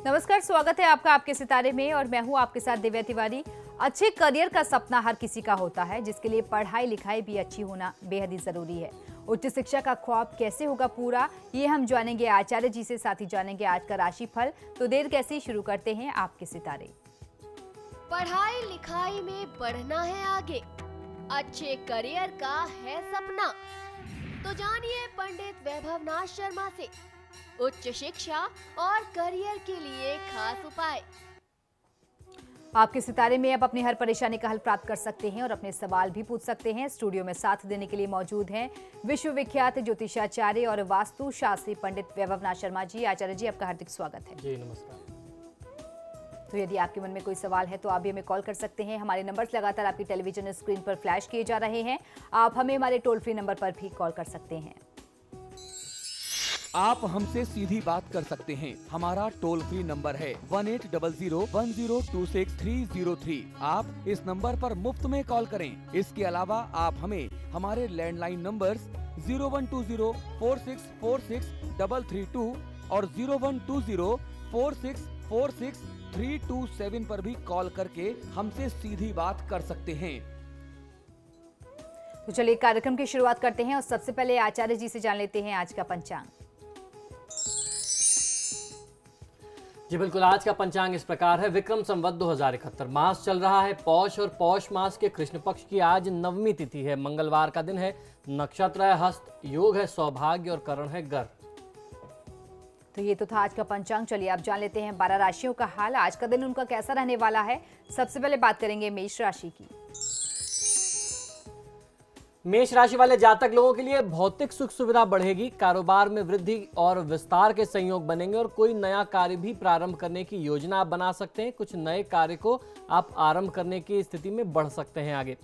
नमस्कार, स्वागत है आपका आपके सितारे में और मैं हूं आपके साथ दिव्या तिवारी। अच्छे करियर का सपना हर किसी का होता है, जिसके लिए पढ़ाई लिखाई भी अच्छी होना बेहद ही जरूरी है। उच्च शिक्षा का ख्वाब कैसे होगा पूरा, ये हम जानेंगे आचार्य जी से, साथ ही जानेंगे आज का राशिफल। तो देर कैसे, शुरू करते हैं आपके सितारे। पढ़ाई लिखाई में बढ़ना है आगे, अच्छे करियर का है सपना। तो जानिए पंडित वैभव नाथ शर्मा से उच्च शिक्षा और करियर के लिए खास उपाय। आपके सितारे में अब अपनी हर परेशानी का हल प्राप्त कर सकते हैं और अपने सवाल भी पूछ सकते हैं। स्टूडियो में साथ देने के लिए मौजूद हैं विश्वविख्यात ज्योतिषाचार्य और वास्तु शास्त्री पंडित वैभव नाथ शर्मा जी। आचार्य जी, आपका हार्दिक स्वागत है। जी नमस्कार। तो यदि आपके मन में कोई सवाल है तो आप भी हमें कॉल कर सकते हैं। हमारे नंबर्स लगातार आपकी टेलीविजन स्क्रीन पर फ्लैश किए जा रहे हैं। आप हमें हमारे टोल फ्री नंबर पर भी कॉल कर सकते हैं। आप हमसे सीधी बात कर सकते हैं। हमारा टोल फ्री नंबर है 180010263003। आप इस नंबर पर मुफ्त में कॉल करें। इसके अलावा आप हमें हमारे लैंडलाइन नंबर्स 012046463332 और 012046463327 पर भी कॉल करके हमसे सीधी बात कर सकते हैं। तो चलिए कार्यक्रम की शुरुआत करते हैं और सबसे पहले आचार्य जी से जान लेते हैं आज का पंचांग। जी बिल्कुल, आज का पंचांग इस प्रकार है। विक्रम संवत 2071 मास चल रहा है पौष और पौष मास के कृष्ण पक्ष की आज नवमी तिथि है। मंगलवार का दिन है। नक्षत्र है हस्त, योग है सौभाग्य और करण है गर। तो ये तो था आज का पंचांग। चलिए आप जान लेते हैं 12 राशियों का हाल। आज का दिन उनका कैसा रहने वाला है। सबसे पहले बात करेंगे मेष राशि की। मेष राशि वाले जातक लोगों के लिए भौतिक सुख सुविधा बढ़ेगी। कारोबार में वृद्धि और विस्तार के संयोग बनेंगे और कोई नया कार्य भी प्रारंभ करने की योजना आप बना सकते हैं। कुछ नए कार्य को आप आरंभ करने की स्थिति में बढ़ सकते हैं आगे।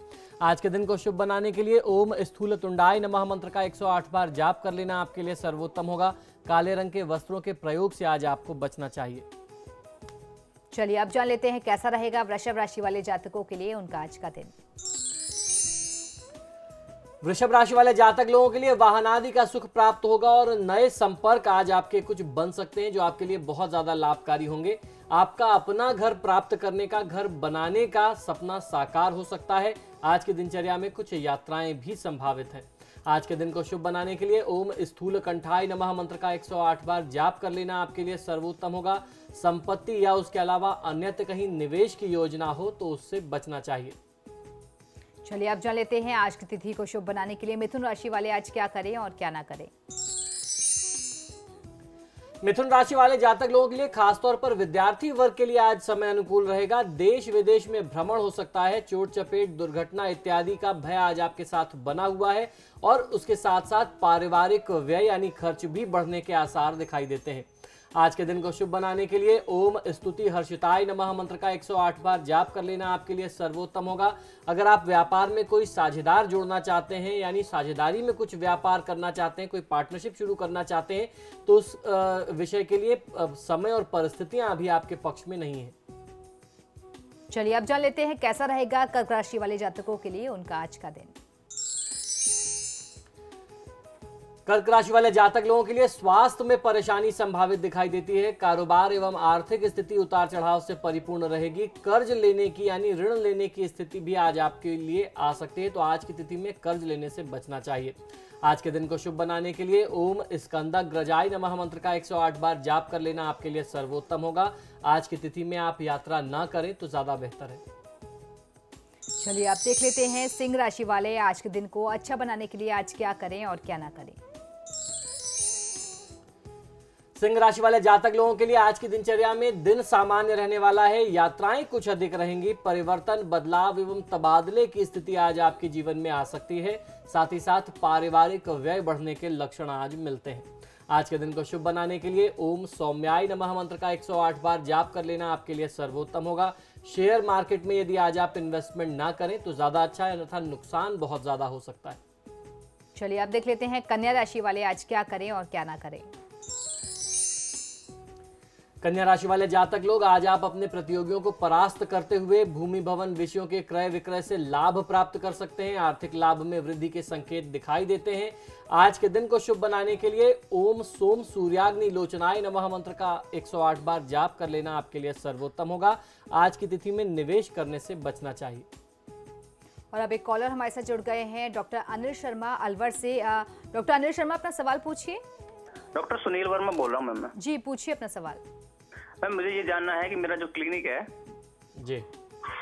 आज के दिन को शुभ बनाने के लिए ओम स्थूल तुंडाय नमः मंत्र का 108 बार जाप कर लेना आपके लिए सर्वोत्तम होगा। काले रंग के वस्त्रों के प्रयोग से आज आपको बचना चाहिए। चलिए अब जान लेते हैं कैसा रहेगा वृषभ राशि वाले जातकों के लिए उनका आज का दिन। वृषभ राशि वाले जातक लोगों के लिए वाहन आदि का सुख प्राप्त होगा और नए संपर्क आज आपके कुछ बन सकते हैं जो आपके लिए बहुत ज्यादा लाभकारी होंगे। आपका अपना घर प्राप्त करने का, घर बनाने का सपना साकार हो सकता है। आज की दिनचर्या में कुछ यात्राएं भी संभावित हैं। आज के दिन को शुभ बनाने के लिए ओम स्थूल कंठाय नमः मंत्र का 108 बार जाप कर लेना आपके लिए सर्वोत्तम होगा। संपत्ति या उसके अलावा अन्यत्र कहीं निवेश की योजना हो तो उससे बचना चाहिए। चलिए अब जान लेते हैं आज की तिथि को शुभ बनाने के लिए मिथुन राशि वाले आज क्या करें और क्या ना करें। मिथुन राशि वाले जातक लोगों के लिए खासतौर पर विद्यार्थी वर्ग के लिए आज समय अनुकूल रहेगा। देश विदेश में भ्रमण हो सकता है। चोट चपेट, दुर्घटना इत्यादि का भय आज आपके साथ बना हुआ है और उसके साथ साथ पारिवारिक व्यय यानी खर्च भी बढ़ने के आसार दिखाई देते हैं। आज के दिन को शुभ बनाने के लिए ओम स्तुति हर्षिताय नमः मंत्र का 108 बार जाप कर लेना आपके लिए सर्वोत्तम होगा। अगर आप व्यापार में कोई साझेदार जोड़ना चाहते हैं यानी साझेदारी में कुछ व्यापार करना चाहते हैं, कोई पार्टनरशिप शुरू करना चाहते हैं तो उस विषय के लिए समय और परिस्थितियां अभी आपके पक्ष में नहीं है। चलिए अब जान लेते हैं कैसा रहेगा कर्क राशि वाले जातकों के लिए उनका आज का दिन। कर्क राशि वाले जातक लोगों के लिए स्वास्थ्य में परेशानी संभावित दिखाई देती है। कारोबार एवं आर्थिक स्थिति उतार चढ़ाव से परिपूर्ण रहेगी। कर्ज लेने की यानी ऋण लेने की स्थिति भी आज आपके लिए आ सकती है, तो आज की तिथि में कर्ज लेने से बचना चाहिए। आज के दिन को शुभ बनाने के लिए ओम स्कंदग्रजाय नमः मंत्र का 108 बार जाप कर लेना आपके लिए सर्वोत्तम होगा। आज की तिथि में आप यात्रा न करें तो ज्यादा बेहतर है। चलिए आप देख लेते हैं सिंह राशि वाले आज के दिन को अच्छा बनाने के लिए आज क्या करें और क्या ना करें। सिंह राशि वाले जातक लोगों के लिए आज की दिनचर्या में दिन सामान्य रहने वाला है। यात्राएं कुछ अधिक रहेंगी। परिवर्तन, बदलाव एवं तबादले की स्थिति आज आपके जीवन में आ सकती है। साथ ही साथ पारिवारिक व्यय बढ़ने के लक्षण आज मिलते हैं। आज के दिन को शुभ बनाने के लिए ओम सौम्याय नमः मंत्र का 108 बार जाप कर लेना आपके लिए सर्वोत्तम होगा। शेयर मार्केट में यदि आज आप इन्वेस्टमेंट ना करें तो ज्यादा अच्छा है, अन्यथा नुकसान बहुत ज्यादा हो सकता है। चलिए आप देख लेते हैं कन्या राशि वाले आज क्या करें और क्या ना करें। कन्या राशि वाले जातक लोग, आज आप अपने प्रतियोगियों को परास्त करते हुए भूमि भवन विषयों के क्रय विक्रय से लाभ प्राप्त कर सकते हैं। आर्थिक लाभ में वृद्धि के संकेत दिखाई देते हैं। आज के दिन को शुभ बनाने के लिए ओम सोम सूर्याग्नि लोचनाय नमः मंत्र का 108 बार जाप कर लेना आपके लिए सर्वोत्तम होगा। आज की तिथि में निवेश करने से बचना चाहिए। और अब एक कॉलर हमारे साथ जुड़ गए हैं, डॉक्टर अनिल शर्मा अलवर से। डॉक्टर अनिल शर्मा, अपना सवाल पूछिए। डॉक्टर सुनील वर्मा बोल रहा हूँ मैम। जी, पूछिए अपना सवाल। मैम, मुझे ये जानना है कि मेरा जो क्लिनिक है जी,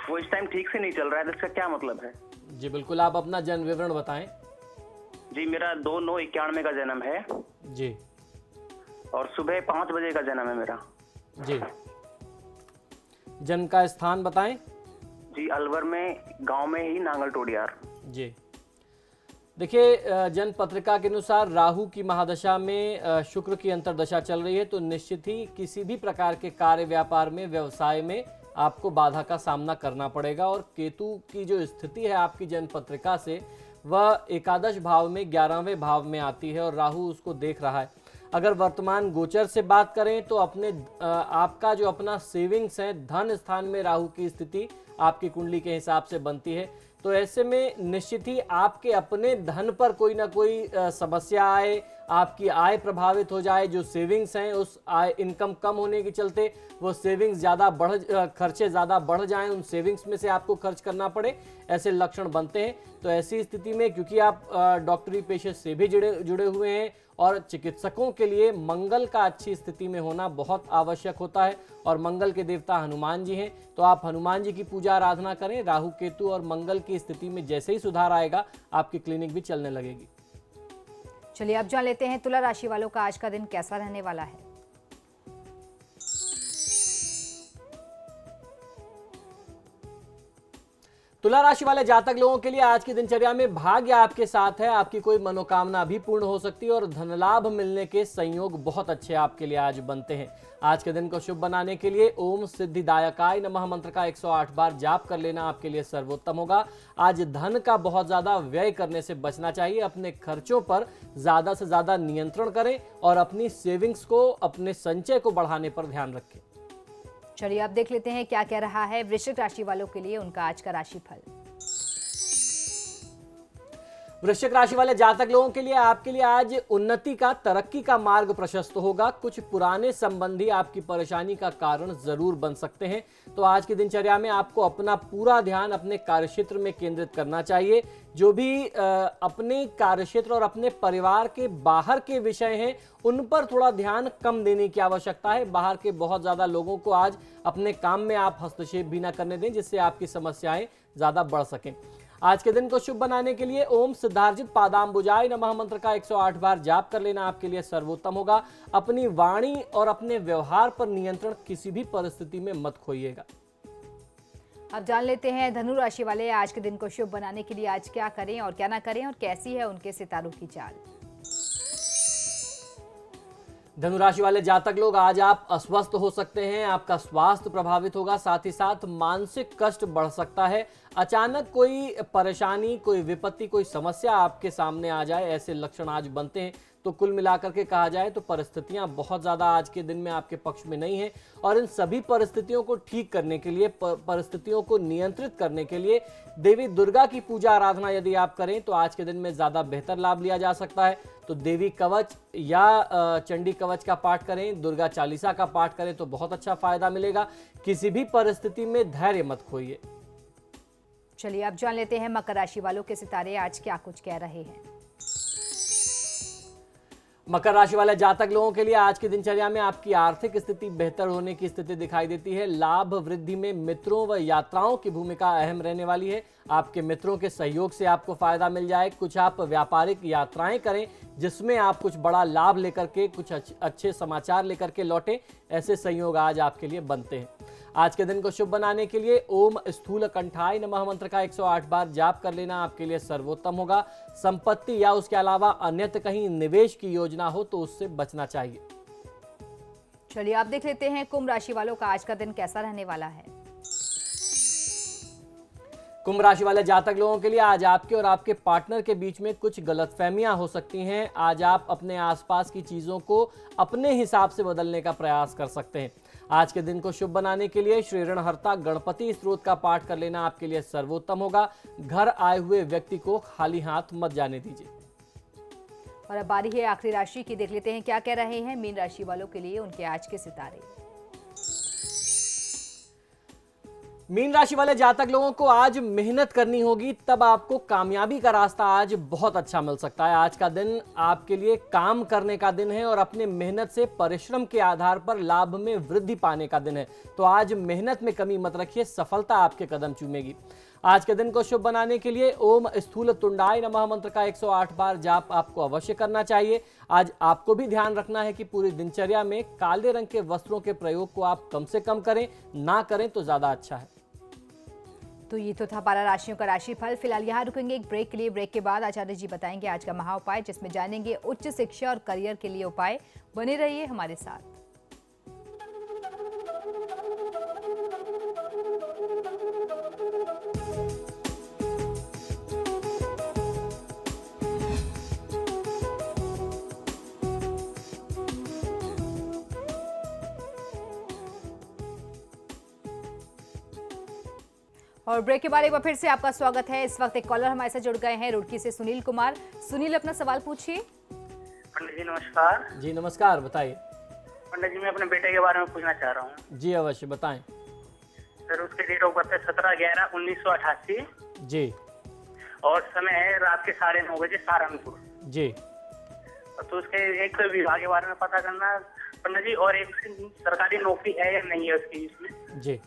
वो इस टाइम ठीक से नहीं चल रहा है, तो इसका क्या मतलब है? जी बिल्कुल, आप अपना जन्म विवरण बताएं। जी, मेरा 2/9/91 का जन्म है जी, और सुबह 5 बजे का जन्म है मेरा। जी, जन्म का स्थान बताएं। जी, अलवर में, गांव में ही, नांगल टोडियार। जी, देखिए, जन्म पत्रिका के अनुसार राहु की महादशा में शुक्र की अंतर्दशा चल रही है, तो निश्चित ही किसी भी प्रकार के कार्य व्यापार में, व्यवसाय में आपको बाधा का सामना करना पड़ेगा। और केतु की जो स्थिति है आपकी जन्म पत्रिका से, वह एकादश भाव में 11वें भाव में आती है और राहु उसको देख रहा है। अगर वर्तमान गोचर से बात करें तो आपका जो अपना सेविंग्स है, धन स्थान में राहु की स्थिति आपकी कुंडली के हिसाब से बनती है, तो ऐसे में निश्चित ही आपके अपने धन पर कोई ना कोई समस्या आए, आपकी आय प्रभावित हो जाए। जो सेविंग्स हैं, उस आय इनकम कम होने के चलते वो सेविंग्स खर्चे ज़्यादा बढ़ जाएं, उन सेविंग्स में से आपको खर्च करना पड़े, ऐसे लक्षण बनते हैं। तो ऐसी स्थिति में, क्योंकि आप डॉक्टरी पेशे से भी जुड़े हुए हैं और चिकित्सकों के लिए मंगल का अच्छी स्थिति में होना बहुत आवश्यक होता है, और मंगल के देवता हनुमान जी हैं, तो आप हनुमान जी की पूजा आराधना करें। राहु केतु और मंगल की स्थिति में जैसे ही सुधार आएगा, आपकी क्लिनिक भी चलने लगेगी। चलिए अब जान लेते हैं तुला राशि वालों का आज का दिन कैसा रहने वाला है। तुला राशि वाले जातक लोगों के लिए आज की दिनचर्या में भाग्य आपके साथ है। आपकी कोई मनोकामना भी पूर्ण हो सकती है और धन लाभ मिलने के संयोग बहुत अच्छे आपके लिए आज बनते हैं। आज के दिन को शुभ बनाने के लिए ओम सिद्धिदायकाय नमः मंत्र का 108 बार जाप कर लेना आपके लिए सर्वोत्तम होगा। आज धन का बहुत ज्यादा व्यय करने से बचना चाहिए। अपने खर्चों पर ज्यादा से ज्यादा नियंत्रण करें और अपनी सेविंग्स को, अपने संचय को बढ़ाने पर ध्यान रखें। चलिए अब देख लेते हैं क्या कह रहा है वृश्चिक राशि वालों के लिए उनका आज का राशिफल। वृश्चिक राशि वाले जातक लोगों के लिए आपके लिए आज उन्नति का, तरक्की का मार्ग प्रशस्त होगा। कुछ पुराने संबंधी आपकी परेशानी का कारण जरूर बन सकते हैं, तो आज की दिनचर्या में आपको अपना पूरा ध्यान अपने कार्यक्षेत्र में केंद्रित करना चाहिए। जो भी अपने कार्यक्षेत्र और अपने परिवार के बाहर के विषय हैं, उन पर थोड़ा ध्यान कम देने की आवश्यकता है। बाहर के बहुत ज्यादा लोगों को आज अपने काम में आप हस्तक्षेप भी ना करने दें, जिससे आपकी समस्याएं ज्यादा बढ़ सकें। आज के दिन को शुभ बनाने के लिए ओम सिद्धार्जित पादाम्बुजाय नमः मंत्र का 108 बार जाप कर लेना आपके लिए सर्वोत्तम होगा। अपनी वाणी और अपने व्यवहार पर नियंत्रण किसी भी परिस्थिति में मत खोइएगा। अब जान लेते हैं धनु राशि वाले आज के दिन को शुभ बनाने के लिए आज क्या करें और क्या ना करें, और कैसी है उनके सितारों की चाल। धनुराशि वाले जातक लोग, आज आप अस्वस्थ हो सकते हैं, आपका स्वास्थ्य प्रभावित होगा, साथ ही साथ मानसिक कष्ट बढ़ सकता है। अचानक कोई परेशानी, कोई विपत्ति, कोई समस्या आपके सामने आ जाए, ऐसे लक्षण आज बनते हैं। तो कुल मिलाकर के कहा जाए तो परिस्थितियां बहुत ज्यादा आज के दिन में आपके पक्ष में नहीं है, और इन सभी परिस्थितियों को ठीक करने के लिए, परिस्थितियों को नियंत्रित करने के लिए देवी दुर्गा की पूजा आराधना यदि आप करें तो आज के दिन में ज्यादा बेहतर लाभ लिया जा सकता है। तो देवी कवच या चंडी कवच का पाठ करें, दुर्गा चालीसा का पाठ करें तो बहुत अच्छा फायदा मिलेगा। किसी भी परिस्थिति में धैर्य मत खोइए। चलिए अब जान लेते हैं मकर राशि वालों के सितारे आज क्या कुछ कह रहे हैं। मकर राशि वाले जातक लोगों के लिए आज की दिनचर्या में आपकी आर्थिक स्थिति बेहतर होने की स्थिति दिखाई देती है। लाभ वृद्धि में मित्रों व यात्राओं की भूमिका अहम रहने वाली है। आपके मित्रों के सहयोग से आपको फायदा मिल जाए। कुछ आप व्यापारिक यात्राएं करें जिसमें आप कुछ बड़ा लाभ लेकर के, कुछ अच्छे समाचार लेकर के लौटें, ऐसे संयोग आज आपके लिए बनते हैं। आज के दिन को शुभ बनाने के लिए ओम स्थूल कंठाय नमः मंत्र का 108 बार जाप कर लेना आपके लिए सर्वोत्तम होगा। संपत्ति या उसके अलावा अन्यत्र कहीं निवेश की योजना हो तो उससे बचना चाहिए। चलिए आप देख लेते हैं कुंभ राशि वालों का आज का दिन कैसा रहने वाला है। कुंभ राशि वाले जातक लोगों के लिए आज आपके और आपके पार्टनर के बीच में कुछ गलतफहमियां हो सकती हैं। आज आप अपने आसपास की चीजों को अपने हिसाब से बदलने का प्रयास कर सकते हैं। आज के दिन को शुभ बनाने के लिए श्री ऋणहर्ता गणपति स्तोत्र का पाठ कर लेना आपके लिए सर्वोत्तम होगा। घर आए हुए व्यक्ति को खाली हाथ मत जाने दीजिए। और अब बारी है आखिरी राशि की, देख लेते हैं क्या कह रहे हैं मीन राशि वालों के लिए उनके आज के सितारे। मीन राशि वाले जातक लोगों को आज मेहनत करनी होगी, तब आपको कामयाबी का रास्ता आज बहुत अच्छा मिल सकता है। आज का दिन आपके लिए काम करने का दिन है और अपने मेहनत से परिश्रम के आधार पर लाभ में वृद्धि पाने का दिन है। तो आज मेहनत में कमी मत रखिए, सफलता आपके कदम चूमेगी। आज के दिन को शुभ बनाने के लिए ओम स्थूल तुंडाय नमः मंत्र का 108 बार जाप आपको अवश्य करना चाहिए। आज आपको भी ध्यान रखना है कि पूरी दिनचर्या में काले रंग के वस्त्रों के प्रयोग को आप कम से कम करें, ना करें तो ज्यादा अच्छा है। तो ये तो था 12 राशियों का राशिफल। फिलहाल यहाँ रुकेंगे एक ब्रेक के लिए। ब्रेक के बाद आचार्य जी बताएंगे आज का महा उपाय, जिसमें जानेंगे उच्च शिक्षा और करियर के लिए उपाय। बने रहिए हमारे साथ। और ब्रेक के बाद एक बार फिर से आपका स्वागत है। इस वक्त एक कॉलर हमारे साथ जुड़ गए हैं रुड़की से, सुनील कुमार। सुनील, अपना सवाल पूछिए। पंडित जी नमस्कार। जी नमस्कार, बताइए। पंडित जी, मैं अपने बेटे के बारे में पूछना चाह रहा हूँ। जी अवश्य बताएं। सर, उसके डेट ऑफ बर्थ है 17/11/1988 जी। और समय है रात के 9:30 बजे, सहारनपुर। जी। तो उसके एक विभाग के बारे में पता करना पंडित जी, और एक सरकारी नौकरी है या नहीं है उसकी इसमें। जी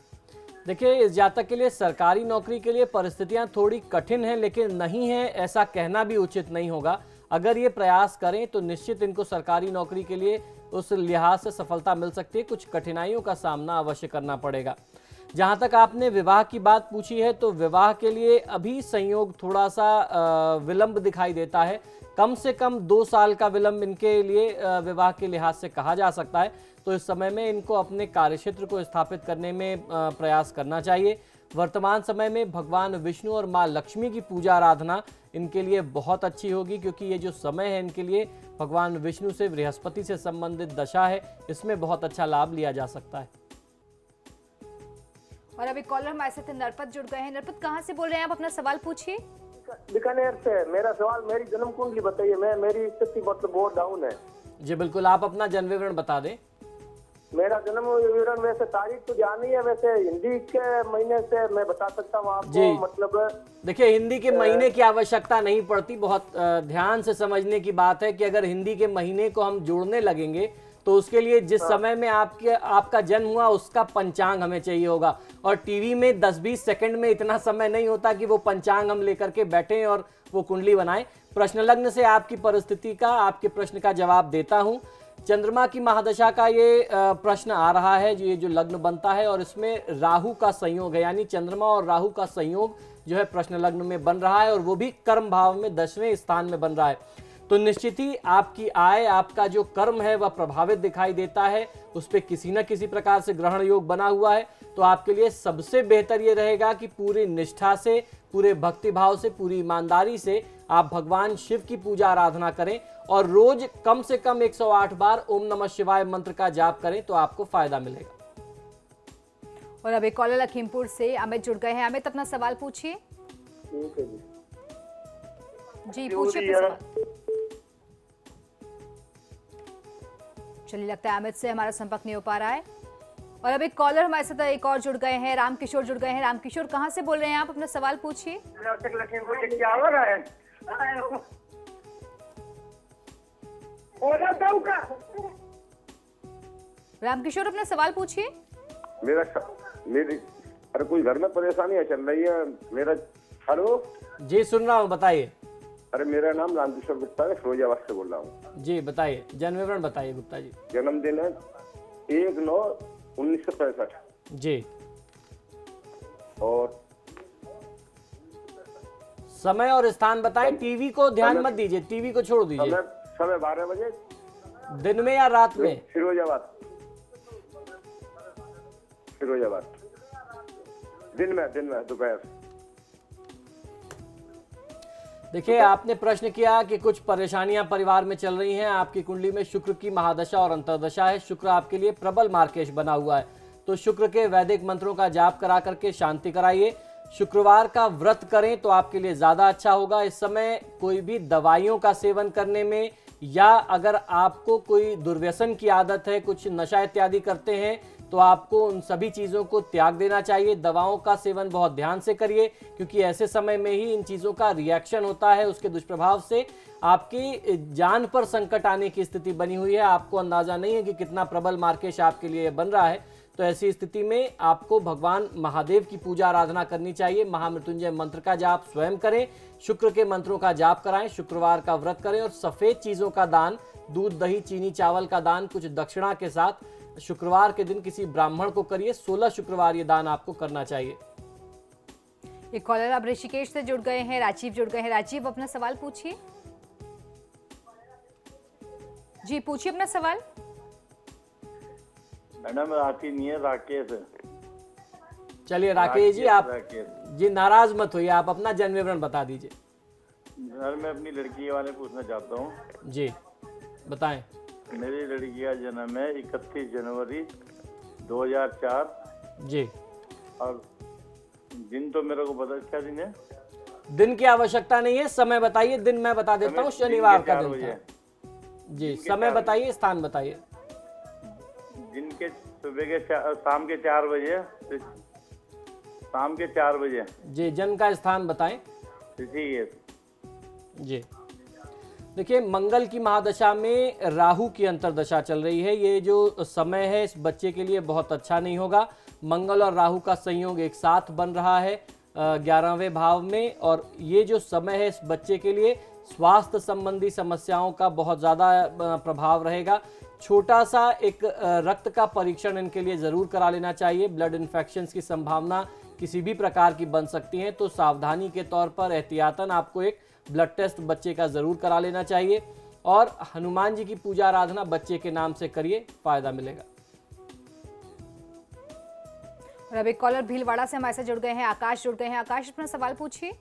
देखिए, इस जातक के लिए सरकारी नौकरी के लिए परिस्थितियां थोड़ी कठिन हैं, लेकिन नहीं है ऐसा कहना भी उचित नहीं होगा। अगर ये प्रयास करें तो निश्चित इनको सरकारी नौकरी के लिए उस लिहाज से सफलता मिल सकती है। कुछ कठिनाइयों का सामना अवश्य करना पड़ेगा। जहां तक आपने विवाह की बात पूछी है, तो विवाह के लिए अभी संयोग थोड़ा सा विलंब दिखाई देता है। कम से कम 2 साल का विलंब इनके लिए विवाह के लिहाज से कहा जा सकता है। तो इस समय में इनको अपने कार्यक्षेत्र को स्थापित करने में प्रयास करना चाहिए। वर्तमान समय में भगवान विष्णु और माँ लक्ष्मी की पूजा आराधना इनके लिए बहुत अच्छी होगी, क्योंकि ये जो समय है इनके लिए भगवान विष्णु से बृहस्पति से संबंधित दशा है, इसमें बहुत अच्छा लाभ लिया जा सकता है। और अभी कॉलर हमारे साथ नरपत जुड़ गए हैं। नरपत, कहाँ से बोल रहे हैं आप? अपना सवाल पूछिए। बीकानेर से। मेरा सवाल, मेरी जन्म कुंडली बताइए। मेरी स्थिति मतलब बहुत डाउन है। जी बिल्कुल, आप अपना जन्म विवरण बता दें। मेरा जन्म विवरण वैसे तारीख तो ध्यान नहीं है, वैसे हिंदी के महीने से मैं बता सकता हूँ आपको। मतलब देखिए, हिंदी के महीने की आवश्यकता नहीं पड़ती। बहुत ध्यान से समझने की बात है कि अगर हिंदी के महीने को हम जोड़ने लगेंगे तो उसके लिए जिस समय में आपका जन्म हुआ उसका पंचांग हमें चाहिए होगा। और टीवी में 10-20 सेकंड में इतना समय नहीं होता कि वो पंचांग हम लेकर के बैठें और वो कुंडली बनाएं। प्रश्न लग्न से आपकी परिस्थिति का, आपके प्रश्न का जवाब देता हूं। चंद्रमा की महादशा का ये प्रश्न आ रहा है, ये जो लग्न बनता है, और इसमें राहु का संयोग है, यानी चंद्रमा और राहु का संयोग जो है प्रश्न लग्न में बन रहा है, और वो भी कर्म भाव में 10वें स्थान में बन रहा है। तो निश्चित ही आपकी आय, आपका जो कर्म है वह प्रभावित दिखाई देता है। उस पर किसी न किसी प्रकार से ग्रहण योग बना हुआ है। तो आपके लिए सबसे बेहतर ये रहेगा कि पूरी निष्ठा से, पूरे भक्ति भाव से, पूरी ईमानदारी से आप भगवान शिव की पूजा आराधना करें और रोज कम से कम 108 बार ओम नमः शिवाय मंत्र का जाप करें, तो आपको फायदा मिलेगा। और अभी कॉलर लखीमपुर से अमित जुड़ गए हैं। अमित, अपना सवाल पूछिए। ठीक है जी पूछिए अपना सवाल। चलिए, लगता है अमित से हमारा संपर्क नहीं हो पा रहा है। और अभी कॉलर हमारे साथ एक और जुड़ गए हैं, रामकिशोर जुड़ गए हैं। रामकिशोर, कहाँ से बोल रहे हैं आप? अपना सवाल पूछिए। रामकिशोर, अपना सवाल पूछिए। मेरी अरे कोई घर में परेशानी चल रही है मेरा। हेलो जी, सुन रहा हूँ, बताइए। अरे मेरा नाम रामकिशोर गुप्ता है, फिरोजाबाद से बोल रहा हूँ। जी बताइए, जन्म विवरण बताइए गुप्ता जी। जन्मदिन है 1/9/1965। जी। और समय और स्थान बताएं। टीवी को ध्यान मत दीजिए, टीवी को छोड़ दीजिए। समय 12 बजे। दिन में या रात में? फिरोजाबाद। दिन में दोपहर। देखिए, आपने प्रश्न किया कि कुछ परेशानियां परिवार में चल रही हैं। आपकी कुंडली में शुक्र की महादशा और अंतर्दशा है। शुक्र आपके लिए प्रबल मार्केश बना हुआ है, तो शुक्र के वैदिक मंत्रों का जाप करा करके शांति कराइए। शुक्रवार का व्रत करें तो आपके लिए ज्यादा अच्छा होगा। इस समय कोई भी दवाइयों का सेवन करने में, या अगर आपको कोई दुर्व्यसन की आदत है, कुछ नशा इत्यादि करते हैं, तो आपको उन सभी चीज़ों को त्याग देना चाहिए। दवाओं का सेवन बहुत ध्यान से करिए, क्योंकि ऐसे समय में ही इन चीज़ों का रिएक्शन होता है। उसके दुष्प्रभाव से आपकी जान पर संकट आने की स्थिति बनी हुई है। आपको अंदाजा नहीं है कि कितना प्रबल मार्केश आपके लिए बन रहा है। तो ऐसी स्थिति में आपको भगवान महादेव की पूजा आराधना करनी चाहिए। महामृत्युंजय मंत्र का जाप स्वयं करें, शुक्र के मंत्रों का जाप कराएं, शुक्रवार का व्रत करें और सफेद चीजों का दान, दूध, दही, चीनी, चावल का दान कुछ दक्षिणा के साथ शुक्रवार के दिन किसी ब्राह्मण को करिए। 16 शुक्रवार ये दान आपको करना चाहिए। एक कॉलर अब ऋषिकेश से जुड़ गए हैं, राजीव जुड़ गए हैं। राजीव, अपना सवाल पूछिए। जी पूछिए अपना सवाल। मैडम राशि नहीं है, राकेश है। चलिए राकेश जी, आप जी नाराज मत होइए, आप अपना जन्म विवरण बता दीजिए। सर मैं अपनी लड़की के बारे में पूछना चाहता हूँ। जी बताएं। मेरी लड़की का जन्म है 31 जनवरी 2004। जी। और दिन तो मेरे को पता, क्या दिन है? दिन की आवश्यकता नहीं है, समय बताइए। दिन मैं बता देता हूँ, शनिवार का दिन था। जी, समय बताइए, स्थान बताइए। दिन के सुबह के शाम के 4 बजे, शाम के 4 बजे। जी, जन्म का स्थान बताएं। जी देखिए, मंगल की महादशा में राहु की अंतर्दशा चल रही है। ये जो समय है इस बच्चे के लिए बहुत अच्छा नहीं होगा। मंगल और राहु का संयोग एक साथ बन रहा है 11वें भाव में, और ये जो समय है इस बच्चे के लिए स्वास्थ्य संबंधी समस्याओं का बहुत ज़्यादा प्रभाव रहेगा। छोटा सा एक रक्त का परीक्षण इनके लिए ज़रूर करा लेना चाहिए। ब्लड इन्फेक्शंस की संभावना किसी भी प्रकार की बन सकती है, तो सावधानी के तौर पर एहतियातन आपको एक ब्लड टेस्ट बच्चे का ज़रूर करा लेना चाहिए। और हनुमान जी की पूजा आराधना बच्चे के नाम से करिए, फायदा मिलेगा। और अब एक कॉलर भीलवाड़ा से हमारे साथ जुड़ गए हैं, आकाश जुड़ गए हैं। आकाश, अपना सवाल पूछिए।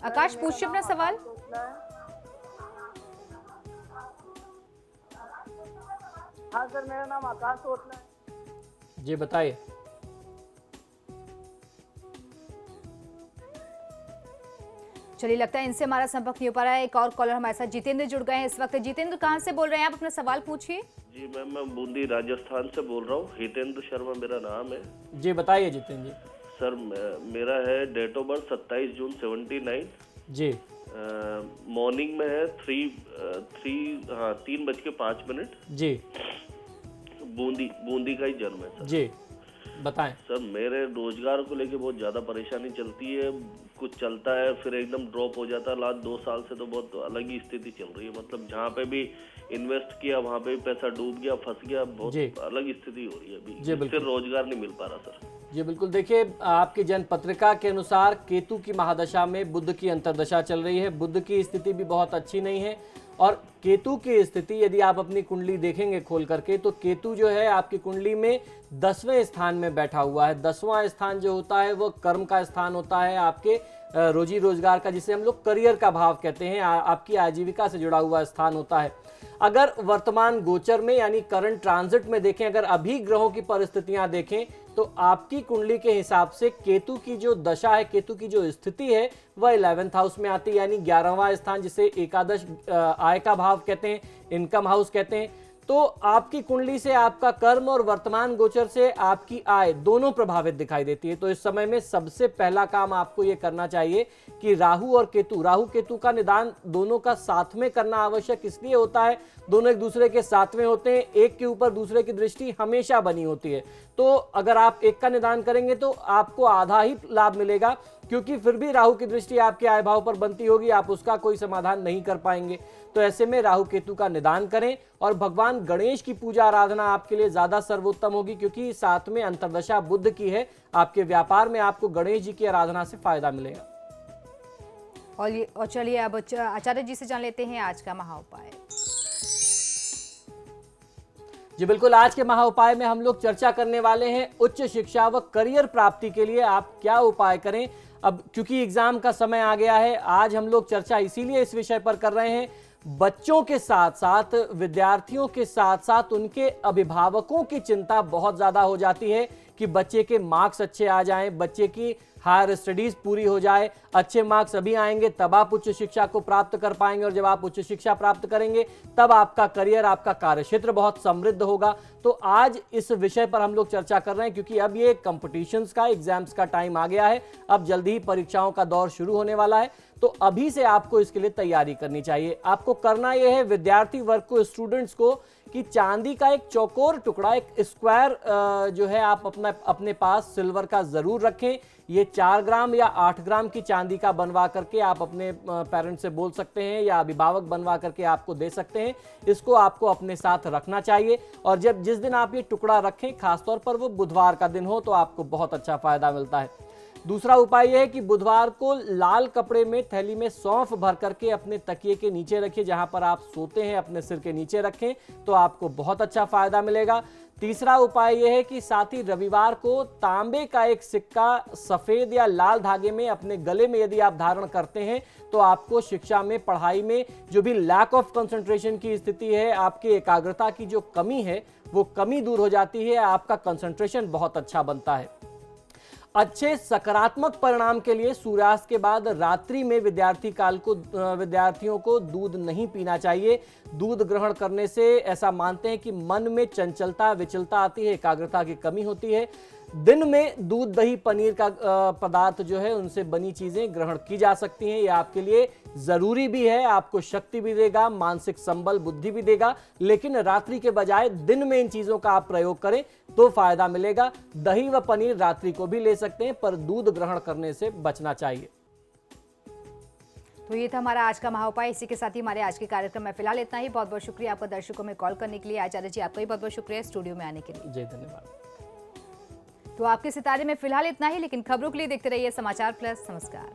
आकाश पूछिए अपना सवाल। हाँ सर, मेरा नाम आकाश सोटला है। जी बताइए। चलिए, लगता है इनसे हमारा संपर्क नहीं हो पा रहा है। एक और कॉलर हमारे साथ जितेंद्र जुड़ गए हैं इस वक्त। जितेंद्र, कहाँ से बोल रहे हैं आप? अपना सवाल पूछिए। जी मैम, मैं बूंदी राजस्थान से बोल रहा हूँ। हितेंद्र शर्मा मेरा नाम है। जी बताइए जितेंद्र जी। सर मेरा है डेट ऑफ बर्थ 27 जून 79। जी। मॉर्निंग में है 3:05। जी। बूंदी का ही जन्म है सर। जी बताएं। सर मेरे रोजगार को लेके बहुत ज्यादा परेशानी चलती है। कुछ चलता है फिर एकदम ड्रॉप हो जाता है। लास्ट 2 साल से तो बहुत अलग ही स्थिति चल रही है। मतलब जहाँ पे भी इन्वेस्ट किया वहाँ पे भी पैसा डूब गया, फंस गया। बहुत अलग स्थिति हो रही है अभी। फिर रोजगार नहीं मिल पा रहा सर। जी बिल्कुल। देखिए, आपकी जन्म पत्रिका के अनुसार केतु की महादशा में बुध की अंतर्दशा चल रही है। बुध की स्थिति भी बहुत अच्छी नहीं है, और केतु की स्थिति यदि आप अपनी कुंडली देखेंगे खोल करके, तो केतु जो है आपकी कुंडली में 10वें स्थान में बैठा हुआ है। 10वां स्थान जो होता है वो कर्म का स्थान होता है, आपके रोजी रोजगार का, जिसे हम लोग करियर का भाव कहते हैं, आपकी आजीविका से जुड़ा हुआ स्थान होता है। अगर वर्तमान गोचर में यानी करंट ट्रांजिट में देखें, अगर अभी ग्रहों की परिस्थितियां देखें, तो आपकी कुंडली के हिसाब से केतु की जो दशा है, केतु की जो स्थिति है, वह 11th हाउस में आती है, यानी 11वां स्थान, जिसे एकादश आय का भाव कहते हैं, इनकम हाउस कहते हैं। तो आपकी कुंडली से आपका कर्म और वर्तमान गोचर से आपकी आय दोनों प्रभावित दिखाई देती है। तो इस समय में सबसे पहला काम आपको यह करना चाहिए कि राहु और केतु, राहु केतु का निदान दोनों का साथ में करना आवश्यक इसलिए होता है, दोनों एक दूसरे के साथ में होते हैं, एक के ऊपर दूसरे की दृष्टि हमेशा बनी होती है। तो अगर आप एक का निदान करेंगे तो आपको आधा ही लाभ मिलेगा, क्योंकि फिर भी राहु की दृष्टि आपके आय भाव पर बनती होगी, आप उसका कोई समाधान नहीं कर पाएंगे। तो ऐसे में राहु केतु का निदान करें, और भगवान गणेश की पूजा आराधना आपके लिए ज्यादा सर्वोत्तम होगी, क्योंकि साथ में अंतर्दशा बुध की है। आपके व्यापार में आपको गणेश जी की आराधना से फायदा मिलेगा। और चलिए अब आचार्य जी से जान लेते हैं आज का महाउपाय। जी बिल्कुल, आज के महा उपाय में हम लोग चर्चा करने वाले हैं उच्च शिक्षा व करियर प्राप्ति के लिए आप क्या उपाय करें। अब क्योंकि एग्जाम का समय आ गया है, आज हम लोग चर्चा इसीलिए इस विषय पर कर रहे हैं। बच्चों के साथ साथ, विद्यार्थियों के साथ साथ उनके अभिभावकों की चिंता बहुत ज्यादा हो जाती है कि बच्चे के मार्क्स अच्छे आ जाएं, बच्चे की हायर स्टडीज पूरी हो जाए। अच्छे मार्क्स अभी आएंगे तब आप उच्च शिक्षा को प्राप्त कर पाएंगे, और जब आप उच्च शिक्षा प्राप्त करेंगे तब आपका करियर, आपका कार्यक्षेत्र बहुत समृद्ध होगा। तो आज इस विषय पर हम लोग चर्चा कर रहे हैं, क्योंकि अब ये कंपटीशंस का, एग्जाम्स का टाइम आ गया है। अब जल्दी ही परीक्षाओं का दौर शुरू होने वाला है, तो अभी से आपको इसके लिए तैयारी करनी चाहिए। आपको करना यह है, विद्यार्थी वर्ग को, स्टूडेंट्स को, कि चांदी का एक चौकोर टुकड़ा, एक स्क्वायर जो है आप अपने पास सिल्वर का जरूर रखें। ये 4 ग्राम या 8 ग्राम की चांदी का बनवा करके आप अपने पेरेंट्स से बोल सकते हैं, या अभिभावक बनवा करके आपको दे सकते हैं। इसको आपको अपने साथ रखना चाहिए, और जिस दिन आप ये टुकड़ा रखें, खासतौर पर वो बुधवार का दिन हो, तो आपको बहुत अच्छा फायदा मिलता है। दूसरा उपाय यह है कि बुधवार को लाल कपड़े में, थैली में सौंफ भर करके अपने तकिए के नीचे रखिए, जहां पर आप सोते हैं अपने सिर के नीचे रखें, तो आपको बहुत अच्छा फायदा मिलेगा। तीसरा उपाय यह है कि साथ ही रविवार को तांबे का एक सिक्का सफेद या लाल धागे में अपने गले में यदि आप धारण करते हैं, तो आपको शिक्षा में, पढ़ाई में जो भी लैक ऑफ कंसंट्रेशन की स्थिति है, आपकी एकाग्रता की जो कमी है, वो कमी दूर हो जाती है, आपका कंसंट्रेशन बहुत अच्छा बनता है। अच्छे सकारात्मक परिणाम के लिए सूर्यास्त के बाद रात्रि में विद्यार्थियों को दूध नहीं पीना चाहिए। दूध ग्रहण करने से ऐसा मानते हैं कि मन में चंचलता, विचलता आती है, एकाग्रता की कमी होती है। दिन में दूध, दही, पनीर का पदार्थ जो है, उनसे बनी चीजें ग्रहण की जा सकती हैं। यह आपके लिए जरूरी भी है, आपको शक्ति भी देगा, मानसिक संबल, बुद्धि भी देगा। लेकिन रात्रि के बजाय दिन में इन चीजों का आप प्रयोग करें तो फायदा मिलेगा। दही व पनीर रात्रि को भी ले सकते हैं, पर दूध ग्रहण करने से बचना चाहिए। तो ये था हमारा आज का महाउपाय। इसी के साथ ही हमारे आज के कार्यक्रम में फिलहाल इतना ही। बहुत बहुत शुक्रिया आपका दर्शकों में कॉल करने के लिए। आचार्य जी, आपका भी बहुत बहुत शुक्रिया स्टूडियो में आने के लिए। जी धन्यवाद। तो आपके सितारे में फिलहाल इतना ही, लेकिन खबरों के लिए देखते रहिए समाचार प्लस। नमस्कार।